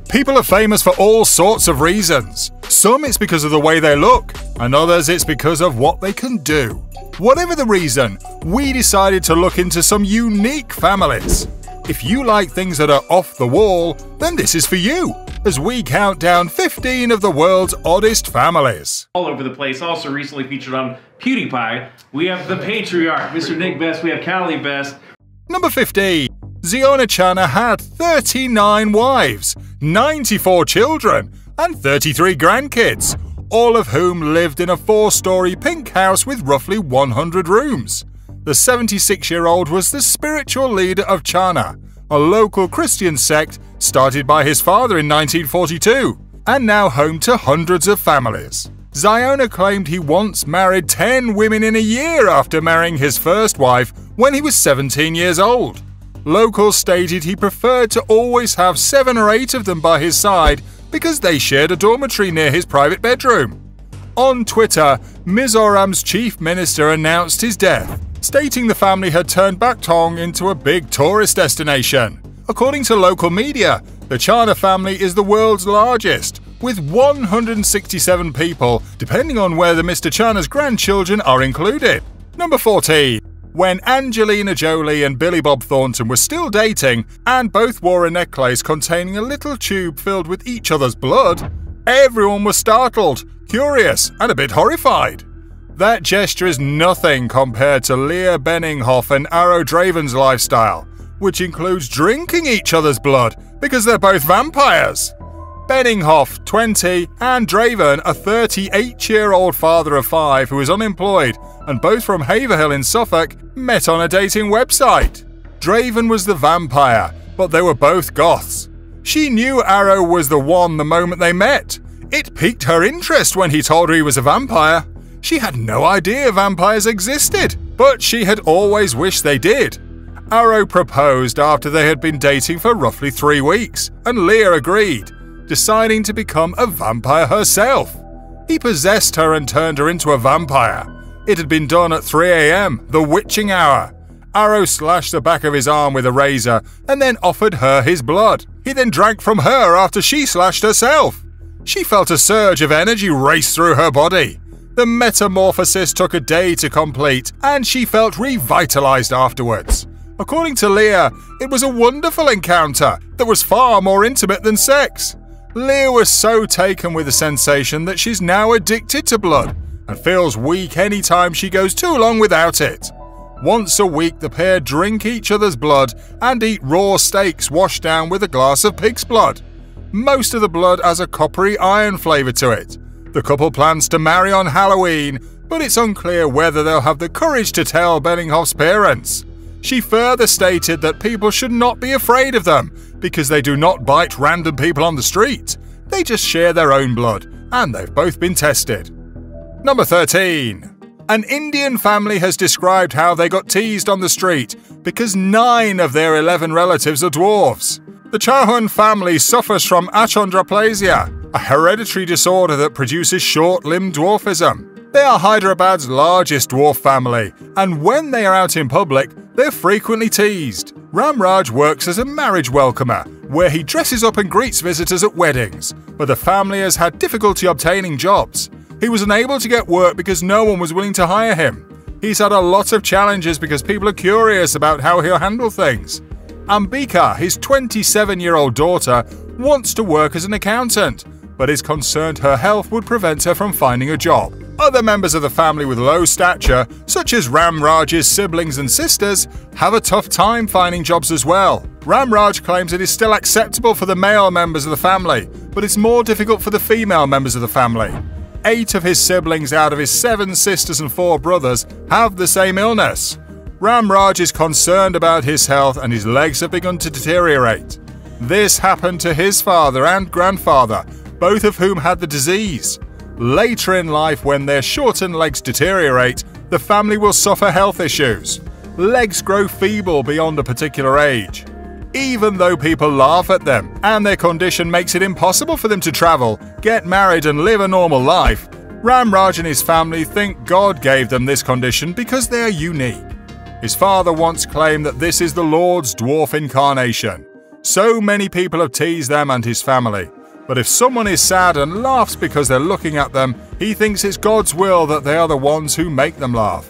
People are famous for all sorts of reasons. Some it's because of the way they look, and others it's because of what they can do. Whatever the reason, we decided to look into some unique families. If you like things that are off the wall, then this is for you, as we count down 15 of the world's oddest families. All over the place, also recently featured on PewDiePie. We have the Patriarch, Mr. Nick Best, we have Callie Best. Number 15. Ziona had 39 wives, 94 children, and 33 grandkids, all of whom lived in a 4-story pink house with roughly 100 rooms. The 76-year-old was the spiritual leader of Zhana, a local Christian sect started by his father in 1942, and now home to hundreds of families. Ziona claimed he once married 10 women in a year after marrying his first wife when he was 17 years old. Locals stated he preferred to always have 7 or 8 of them by his side because they shared a dormitory near his private bedroom. On Twitter, Mizoram's chief minister announced his death, stating the family had turned Baktong into a big tourist destination. According to local media, the Zhana family is the world's largest, with 167 people, depending on whether Mr. Zhana's grandchildren are included. Number 14. When Angelina Jolie and Billy Bob Thornton were still dating, and both wore a necklace containing a little tube filled with each other's blood, everyone was startled, curious, and a bit horrified. That gesture is nothing compared to Leah Benninghoff and Arrow Draven's lifestyle, which includes drinking each other's blood because they're both vampires. Benninghoff, 20, and Draven, a 38-year-old father of 5 who is unemployed and both from Haverhill in Suffolk, met on a dating website. Draven was the vampire, but they were both goths. She knew Arrow was the one the moment they met. It piqued her interest when he told her he was a vampire. She had no idea vampires existed, but she had always wished they did. Arrow proposed after they had been dating for roughly 3 weeks, and Leah agreed, deciding to become a vampire herself. He possessed her and turned her into a vampire. It had been done at 3 AM, the witching hour. Arrow slashed the back of his arm with a razor and then offered her his blood. He then drank from her after she slashed herself. She felt a surge of energy race through her body. The metamorphosis took a day to complete, and she felt revitalized afterwards. According to Leah, it was a wonderful encounter that was far more intimate than sex. Leah was so taken with the sensation that she's now addicted to blood and feels weak anytime she goes too long without it. Once a week, the pair drink each other's blood and eat raw steaks washed down with a glass of pig's blood. Most of the blood has a coppery iron flavor to it. The couple plans to marry on Halloween, but it's unclear whether they'll have the courage to tell Benninghoff's parents. She further stated that people should not be afraid of them because they do not bite random people on the street. They just share their own blood, and they've both been tested. Number 13. An Indian family has described how they got teased on the street because 9 of their 11 relatives are dwarves. The Chauhan family suffers from achondroplasia, a hereditary disorder that produces short-limbed dwarfism. They are Hyderabad's largest dwarf family, and when they are out in public, they're frequently teased. Ramraj works as a marriage welcomer, where he dresses up and greets visitors at weddings, but the family has had difficulty obtaining jobs. He was unable to get work because no one was willing to hire him. He's had a lot of challenges because people are curious about how he'll handle things. Ambika, his 27-year-old daughter, wants to work as an accountant, but is concerned her health would prevent her from finding a job. Other members of the family with low stature, such as Ramraj's siblings and sisters, have a tough time finding jobs as well. Ramraj claims it is still acceptable for the male members of the family, but it's more difficult for the female members of the family. 8 of his siblings out of his 7 sisters and 4 brothers have the same illness. Ramraj is concerned about his health and his legs have begun to deteriorate. This happened to his father and grandfather, both of whom had the disease. Later in life, when their shortened legs deteriorate, the family will suffer health issues. Legs grow feeble beyond a particular age. Even though people laugh at them and their condition makes it impossible for them to travel, get married and live a normal life, Ramraj and his family think God gave them this condition because they are unique. His father once claimed that this is the Lord's dwarf incarnation. So many people have teased them and his family. But if someone is sad and laughs because they're looking at them, he thinks it's God's will that they are the ones who make them laugh.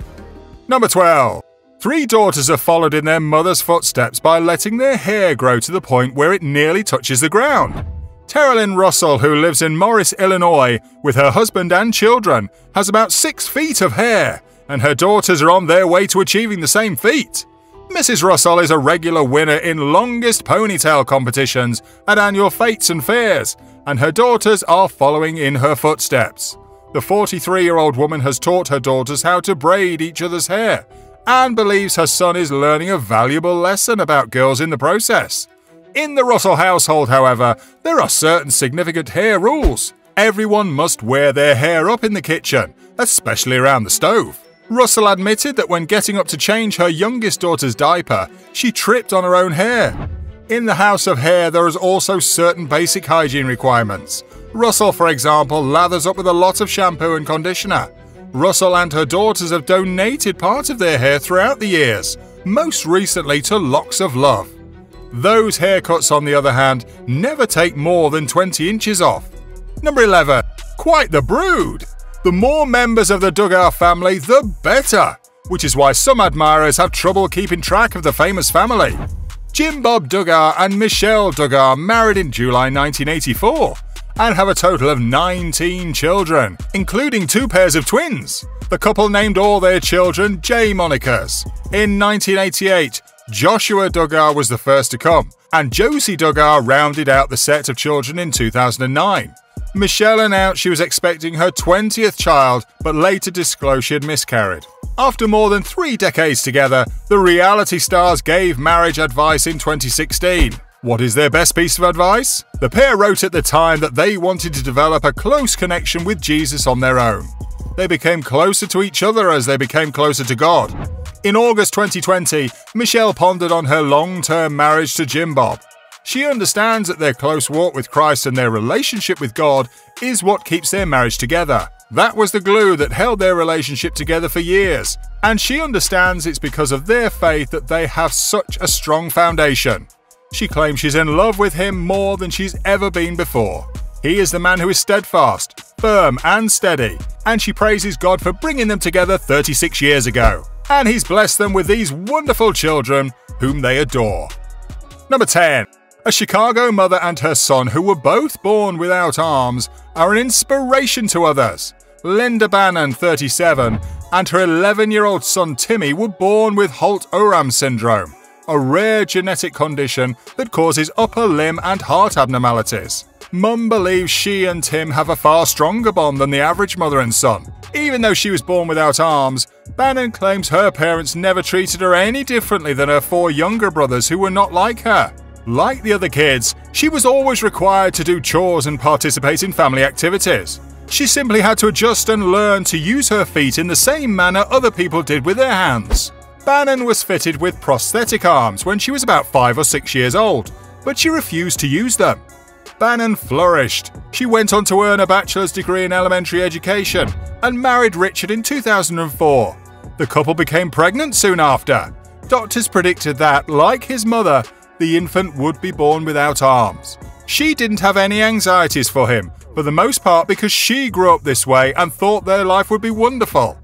Number 12. 3 daughters have followed in their mother's footsteps by letting their hair grow to the point where it nearly touches the ground. Terralyn Russell, who lives in Morris, Illinois, with her husband and children, has about 6 feet of hair, and her daughters are on their way to achieving the same feat. Mrs. Russell is a regular winner in longest ponytail competitions at annual fetes and fairs, and her daughters are following in her footsteps. The 43-year-old woman has taught her daughters how to braid each other's hair, and believes her son is learning a valuable lesson about girls in the process. In the Russell household, however, there are certain significant hair rules. Everyone must wear their hair up in the kitchen, especially around the stove. Russell admitted that when getting up to change her youngest daughter's diaper, she tripped on her own hair. In the house of hair, there is also certain basic hygiene requirements. Russell, for example, lathers up with a lot of shampoo and conditioner. Russell and her daughters have donated part of their hair throughout the years, most recently to Locks of Love. Those haircuts, on the other hand, never take more than 20 inches off. Number 11. Quite the brood! The more members of the Duggar family, the better, which is why some admirers have trouble keeping track of the famous family. Jim Bob Duggar and Michelle Duggar married in July 1984 and have a total of 19 children, including 2 pairs of twins. The couple named all their children J monikers. In 1988, Joshua Duggar was the first to come, and Josie Duggar rounded out the set of children in 2009. Michelle announced she was expecting her 20th child, but later disclosed she had miscarried. After more than 3 decades together, the reality stars gave marriage advice in 2016. What is their best piece of advice? The pair wrote at the time that they wanted to develop a close connection with Jesus on their own. They became closer to each other as they became closer to God. In August 2020, Michelle pondered on her long-term marriage to Jim Bob. She understands that their close walk with Christ and their relationship with God is what keeps their marriage together. That was the glue that held their relationship together for years, and she understands it's because of their faith that they have such a strong foundation. She claims she's in love with him more than she's ever been before. He is the man who is steadfast, firm, and steady, and she praises God for bringing them together 36 years ago. And he's blessed them with these wonderful children whom they adore. Number 10. A Chicago mother and her son, who were both born without arms, are an inspiration to others. Linda Bannon, 37, and her 11-year-old son Timmy were born with Holt-Oram syndrome, a rare genetic condition that causes upper limb and heart abnormalities. Mum believes she and Tim have a far stronger bond than the average mother and son. Even though she was born without arms, Bannon claims her parents never treated her any differently than her 4 younger brothers who were not like her. Like the other kids, she was always required to do chores and participate in family activities. She simply had to adjust and learn to use her feet in the same manner other people did with their hands. Bannon was fitted with prosthetic arms when she was about 5 or 6 years old, but she refused to use them. Bannon flourished. She went on to earn a bachelor's degree in elementary education and married Richard in 2004. The couple became pregnant soon after. Doctors predicted that, like his mother, the infant would be born without arms. She didn't have any anxieties for him, for the most part because she grew up this way and thought their life would be wonderful.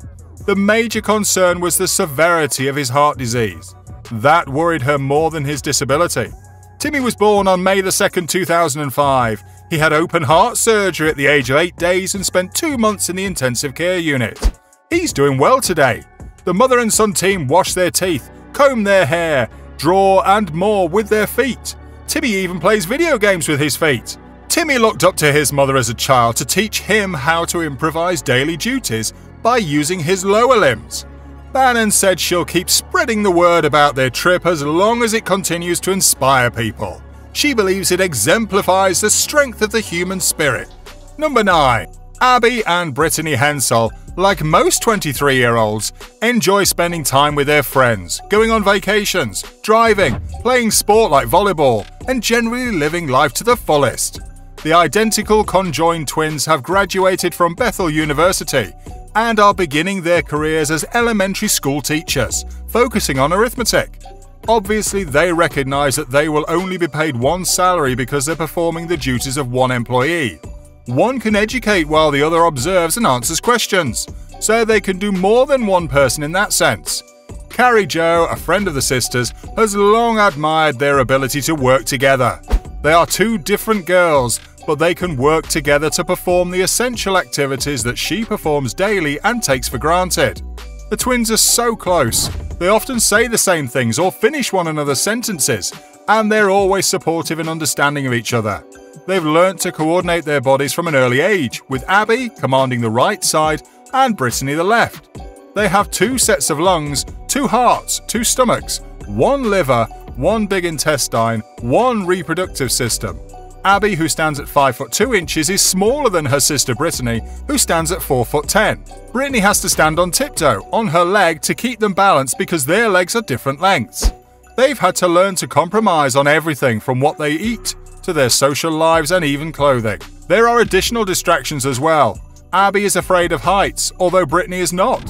The major concern was the severity of his heart disease. That worried her more than his disability. Timmy was born on May 2, 2005. He had open heart surgery at the age of 8 days and spent 2 months in the intensive care unit. He's doing well today. The mother and son team wash their teeth, comb their hair, draw and more with their feet. Timmy even plays video games with his feet. Timmy looked up to his mother as a child to teach him how to improvise daily duties by using his lower limbs. Bannon said she'll keep spreading the word about their trip as long as it continues to inspire people. She believes it exemplifies the strength of the human spirit. Number 9. Abby and Brittany Hensel, like most 23-year-olds, enjoy spending time with their friends, going on vacations, driving, playing sport like volleyball, and generally living life to the fullest. The identical conjoined twins have graduated from Bethel University and are beginning their careers as elementary school teachers, focusing on arithmetic. Obviously, they recognise that they will only be paid one salary because they're performing the duties of one employee. One can educate while the other observes and answers questions, so they can do more than one person in that sense. Carrie Jo, a friend of the sisters, has long admired their ability to work together. They are two different girls, but they can work together to perform the essential activities that she performs daily and takes for granted. The twins are so close. They often say the same things or finish one another's sentences, and they're always supportive and understanding of each other. They've learnt to coordinate their bodies from an early age, with Abby commanding the right side and Brittany the left. They have 2 sets of lungs, 2 hearts, 2 stomachs, 1 liver, 1 big intestine, 1 reproductive system. Abby, who stands at 5 foot 2 inches, is smaller than her sister Brittany, who stands at 4 foot 10. Brittany has to stand on tiptoe, on her leg, to keep them balanced because their legs are different lengths. They've had to learn to compromise on everything from what they eat to their social lives and even clothing. There are additional distractions as well. Abby is afraid of heights, although Brittany is not.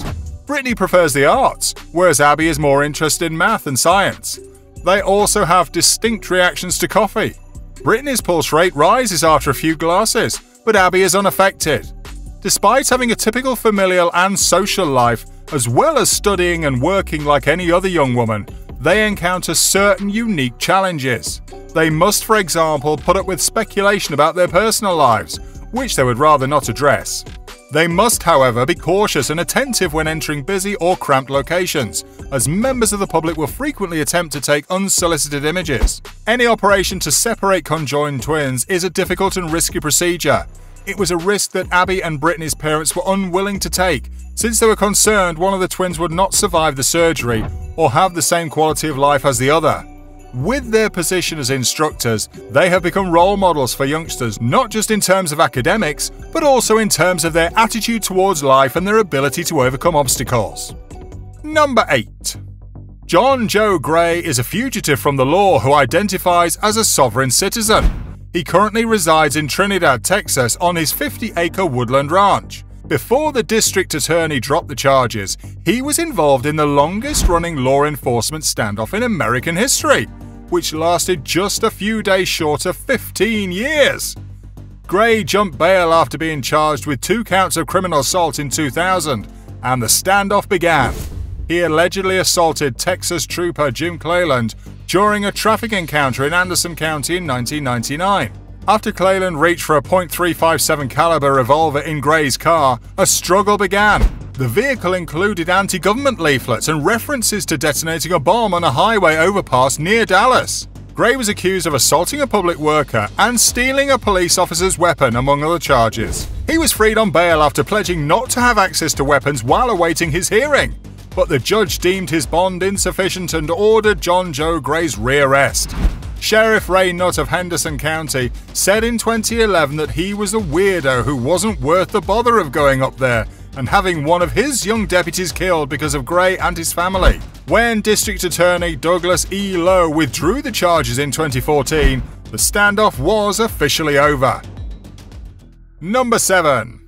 Brittany prefers the arts, whereas Abby is more interested in math and science. They also have distinct reactions to coffee. Brittany's pulse rate rises after a few glasses, but Abby is unaffected. Despite having a typical familial and social life, as well as studying and working like any other young woman, they encounter certain unique challenges. They must, for example, put up with speculation about their personal lives, which they would rather not address. They must, however, be cautious and attentive when entering busy or cramped locations, as members of the public will frequently attempt to take unsolicited images. Any operation to separate conjoined twins is a difficult and risky procedure. It was a risk that Abby and Brittany's parents were unwilling to take, since they were concerned one of the twins would not survive the surgery or have the same quality of life as the other. With their position as instructors, they have become role models for youngsters, not just in terms of academics, but also in terms of their attitude towards life and their ability to overcome obstacles. Number 8. John Joe Gray is a fugitive from the law who identifies as a sovereign citizen. He currently resides in Trinidad, Texas on his 50-acre woodland ranch. Before the district attorney dropped the charges, he was involved in the longest-running law enforcement standoff in American history, which lasted just a few days short of 15 years. Gray jumped bail after being charged with 2 counts of criminal assault in 2000, and the standoff began. He allegedly assaulted Texas trooper Jim Cleland during a traffic encounter in Anderson County in 1999. After Cleland reached for a .357 caliber revolver in Gray's car, a struggle began. The vehicle included anti-government leaflets and references to detonating a bomb on a highway overpass near Dallas. Gray was accused of assaulting a public worker and stealing a police officer's weapon, among other charges. He was freed on bail after pledging not to have access to weapons while awaiting his hearing, but the judge deemed his bond insufficient and ordered John Joe Gray's rearrest. Sheriff Ray Nutt of Henderson County said in 2011 that he was a weirdo who wasn't worth the bother of going up there and having one of his young deputies killed because of Gray and his family. When District Attorney Douglas E. Lowe withdrew the charges in 2014, the standoff was officially over. Number 7.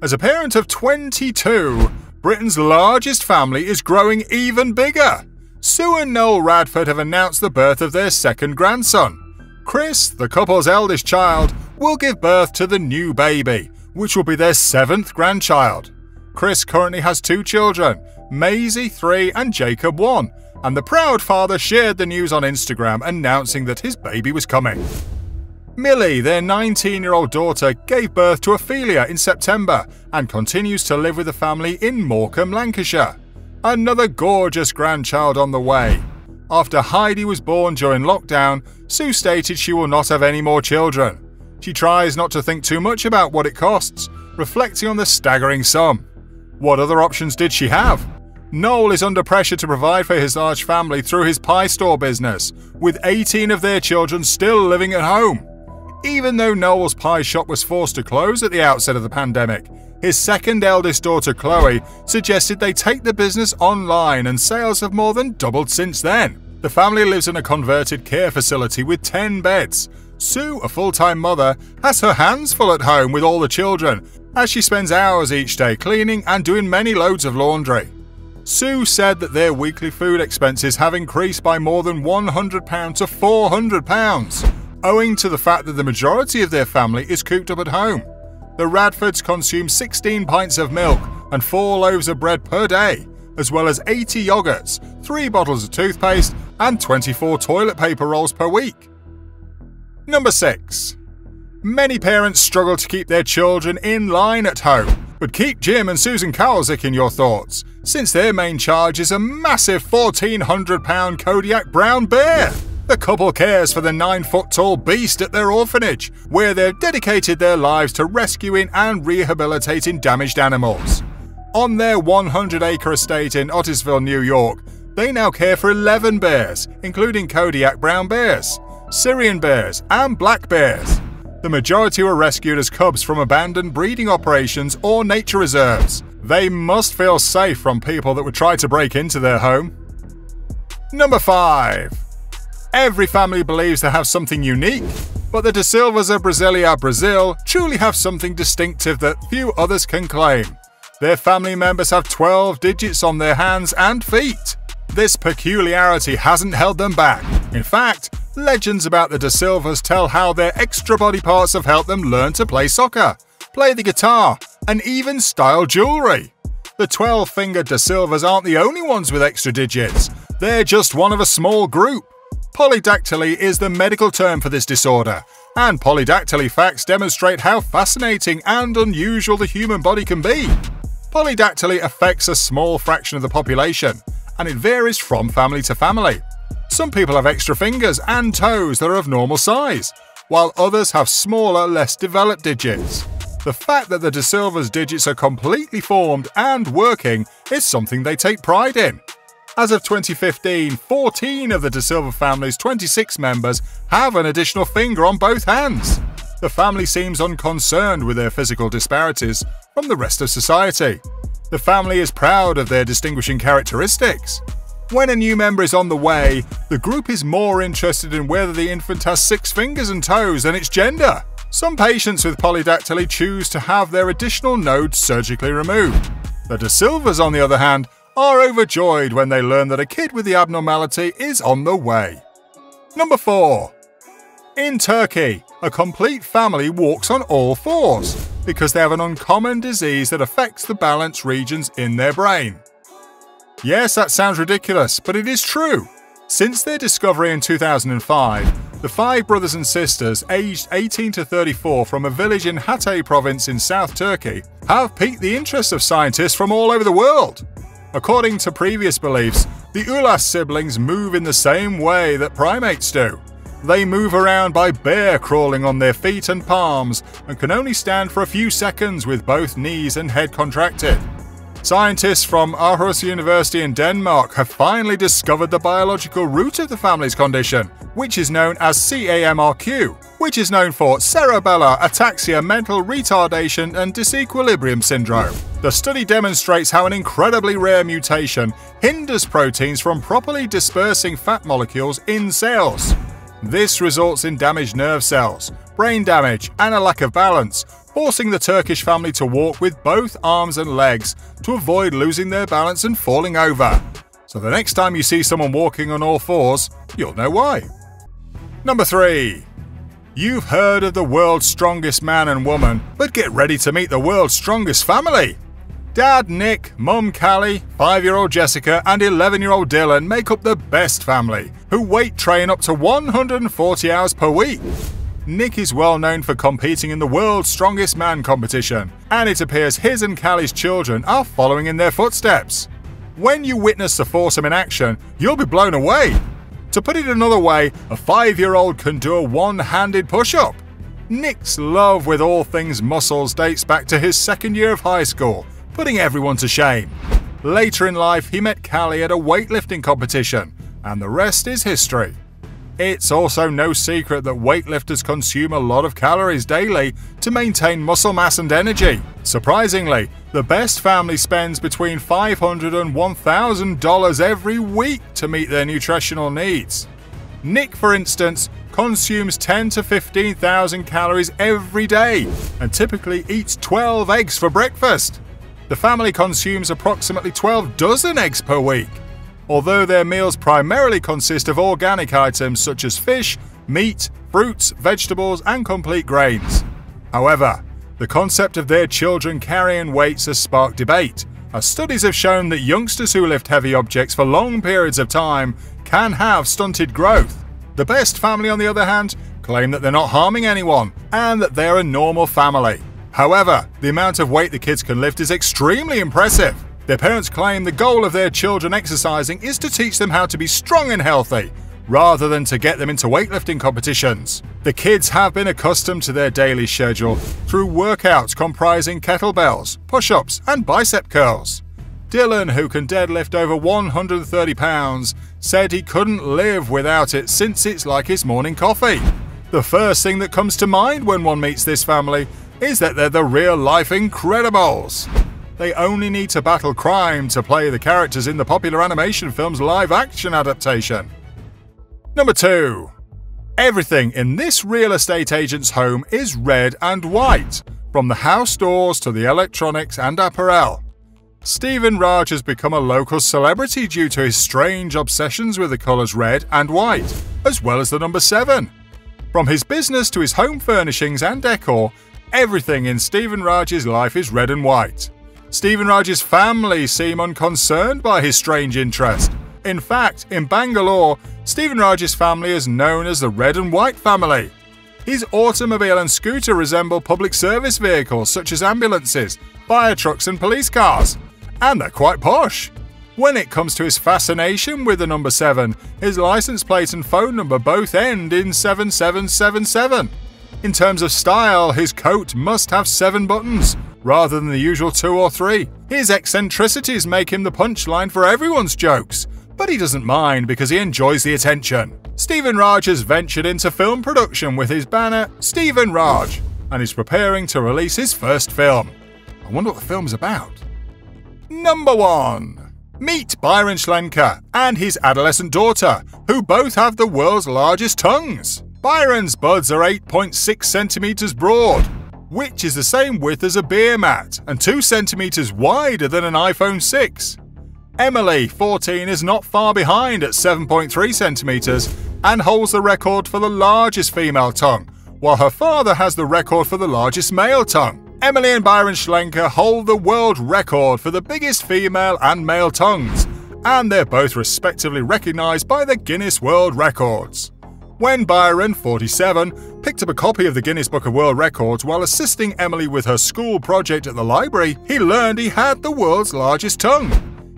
As a parent of 22, Britain's largest family is growing even bigger. Sue and Noel Radford have announced the birth of their second grandson. Chris, the couple's eldest child, will give birth to the new baby, which will be their 7th grandchild. Chris currently has 2 children, Maisie 3 and Jacob 1, and the proud father shared the news on Instagram announcing that his baby was coming. Millie, their 19-year-old daughter, gave birth to Ophelia in September and continues to live with the family in Morecambe, Lancashire. Another gorgeous grandchild on the way. After Heidi was born during lockdown, Sue stated she will not have any more children. She tries not to think too much about what it costs, reflecting on the staggering sum. What other options did she have? Noel is under pressure to provide for his large family through his pie store business, with 18 of their children still living at home. Even though Noel's pie shop was forced to close at the outset of the pandemic, his second eldest daughter Chloe suggested they take the business online, and sales have more than doubled since then. The family lives in a converted care facility with 10 beds. Sue, a full-time mother, has her hands full at home with all the children, as she spends hours each day cleaning and doing many loads of laundry. Sue said that their weekly food expenses have increased by more than £100 to £400, owing to the fact that the majority of their family is cooped up at home. The Radfords consume 16 pints of milk and 4 loaves of bread per day, as well as 80 yogurts, 3 bottles of toothpaste, and 24 toilet paper rolls per week. Number 6. Many parents struggle to keep their children in line at home, but keep Jim and Susan Kowalczyk in your thoughts, since their main charge is a massive 1,400-pound Kodiak brown bear. The couple cares for the 9-foot-tall beast at their orphanage, where they've dedicated their lives to rescuing and rehabilitating damaged animals. On their 100-acre estate in Otisville, New York, they now care for 11 bears, including Kodiak brown bears, Syrian bears, and black bears. The majority were rescued as cubs from abandoned breeding operations or nature reserves. They must feel safe from people that would try to break into their home. Number 5. Every family believes they have something unique, but the De Silvas of Brasilia, Brazil truly have something distinctive that few others can claim. Their family members have 12 digits on their hands and feet. This peculiarity hasn't held them back. In fact, legends about the De Silvas tell how their extra body parts have helped them learn to play soccer, play the guitar, and even style jewelry. The 12-fingered De Silvas aren't the only ones with extra digits. They're just one of a small group. Polydactyly is the medical term for this disorder, and polydactyly facts demonstrate how fascinating and unusual the human body can be. Polydactyly affects a small fraction of the population, and it varies from family to family. Some people have extra fingers and toes that are of normal size, while others have smaller, less developed digits. The fact that the De Silva's digits are completely formed and working is something they take pride in. As of 2015, 14 of the De Silva family's 26 members have an additional finger on both hands. The family seems unconcerned with their physical disparities from the rest of society. The family is proud of their distinguishing characteristics. When a new member is on the way, the group is more interested in whether the infant has 6 fingers and toes than its gender. Some patients with polydactyly choose to have their additional nodes surgically removed. The De Silvas, on the other hand, are overjoyed when they learn that a kid with the abnormality is on the way. Number 4. In Turkey, a complete family walks on all fours because they have an uncommon disease that affects the balance regions in their brain. Yes, that sounds ridiculous, but it is true. Since their discovery in 2005, the 5 brothers and sisters aged 18 to 34 from a village in Hatay province in South Turkey have piqued the interest of scientists from all over the world. According to previous beliefs, the Ulas siblings move in the same way that primates do. They move around by bear crawling on their feet and palms and can only stand for a few seconds with both knees and head contracted. Scientists from Aarhus University in Denmark have finally discovered the biological root of the family's condition, which is known as CAMRQ, which is known for cerebellar ataxia, mental retardation, and disequilibrium syndrome. The study demonstrates how an incredibly rare mutation hinders proteins from properly dispersing fat molecules in cells. This results in damaged nerve cells, brain damage, and a lack of balance, forcing the Turkish family to walk with both arms and legs to avoid losing their balance and falling over. So the next time you see someone walking on all fours, you'll know why. Number 3. You've heard of the world's strongest man and woman, but get ready to meet the world's strongest family. Dad Nick, Mum Callie, 5-year-old Jessica, and 11-year-old Dylan make up the best family, who weight train up to 140 hours per week. Nick is well known for competing in the world's strongest man competition, and it appears his and Callie's children are following in their footsteps. When you witness the foursome in action, you'll be blown away. To put it another way, a 5-year-old can do a one-handed push-up. Nick's love with all things muscles dates back to his 2nd year of high school, putting everyone to shame. Later in life, he met Callie at a weightlifting competition, and the rest is history. It's also no secret that weightlifters consume a lot of calories daily to maintain muscle mass and energy. Surprisingly, the best family spends between $500 and $1,000 every week to meet their nutritional needs. Nick, for instance, consumes 10 to 15,000 calories every day and typically eats 12 eggs for breakfast. The family consumes approximately 12 dozen eggs per week. Although their meals primarily consist of organic items such as fish, meat, fruits, vegetables, and complete grains. However, the concept of their children carrying weights has sparked debate, as studies have shown that youngsters who lift heavy objects for long periods of time can have stunted growth. The Best family, on the other hand, claim that they're not harming anyone and that they're a normal family. However, the amount of weight the kids can lift is extremely impressive. Their parents claim the goal of their children exercising is to teach them how to be strong and healthy, rather than to get them into weightlifting competitions. The kids have been accustomed to their daily schedule through workouts comprising kettlebells, push-ups, and bicep curls. Dylan, who can deadlift over 130 pounds, said he couldn't live without it since it's like his morning coffee. The first thing that comes to mind when one meets this family is that they're the real-life Incredibles. They only need to battle crime to play the characters in the popular animation film's live-action adaptation. Number 2. Everything in this real estate agent's home is red and white, from the house doors to the electronics and apparel. Stephen Raj has become a local celebrity due to his strange obsessions with the colours red and white, as well as the number 7. From his business to his home furnishings and decor, everything in Stephen Raj's life is red and white. Stephen Raj's family seem unconcerned by his strange interest. In fact, in Bangalore, Stephen Raj's family is known as the Red and White family. His automobile and scooter resemble public service vehicles such as ambulances, fire trucks and police cars. And they're quite posh. When it comes to his fascination with the number 7, his license plate and phone number both end in 7777. In terms of style, his coat must have 7 buttons, rather than the usual 2 or 3. His eccentricities make him the punchline for everyone's jokes, but he doesn't mind because he enjoys the attention. Stephen Raj has ventured into film production with his banner Stephen Raj, and is preparing to release his first film. I wonder what the film's about. Number 1. Meet Byron Schlenker and his adolescent daughter, who both have the world's largest tongues. Byron's buds are 8.6 centimeters broad, which is the same width as a beer mat and 2 centimeters wider than an iPhone 6. Emily, 14, is not far behind at 7.3 centimeters and holds the record for the largest female tongue, while her father has the record for the largest male tongue. Emily and Byron Schlenker hold the world record for the biggest female and male tongues, and they're both respectively recognized by the Guinness World Records. When Byron, 47, picked up a copy of the Guinness Book of World Records while assisting Emily with her school project at the library, he learned he had the world's largest tongue.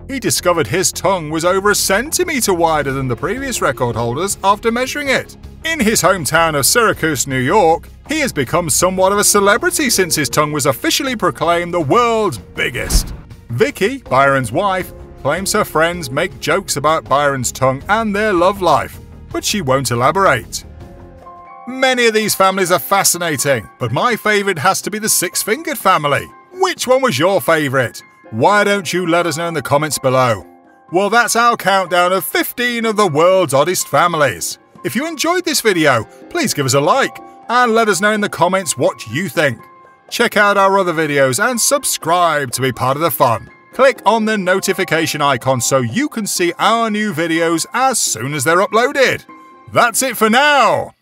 He discovered his tongue was over a centimeter wider than the previous record holders after measuring it. In his hometown of Syracuse, New York, he has become somewhat of a celebrity since his tongue was officially proclaimed the world's biggest. Vicky, Byron's wife, claims her friends make jokes about Byron's tongue and their love life, but she won't elaborate. Many of these families are fascinating, but my favourite has to be the six-fingered family. Which one was your favourite? Why don't you let us know in the comments below? Well, that's our countdown of 15 of the world's oddest families. If you enjoyed this video, please give us a like and let us know in the comments what you think. Check out our other videos and subscribe to be part of the fun. Click on the notification icon so you can see our new videos as soon as they're uploaded. That's it for now.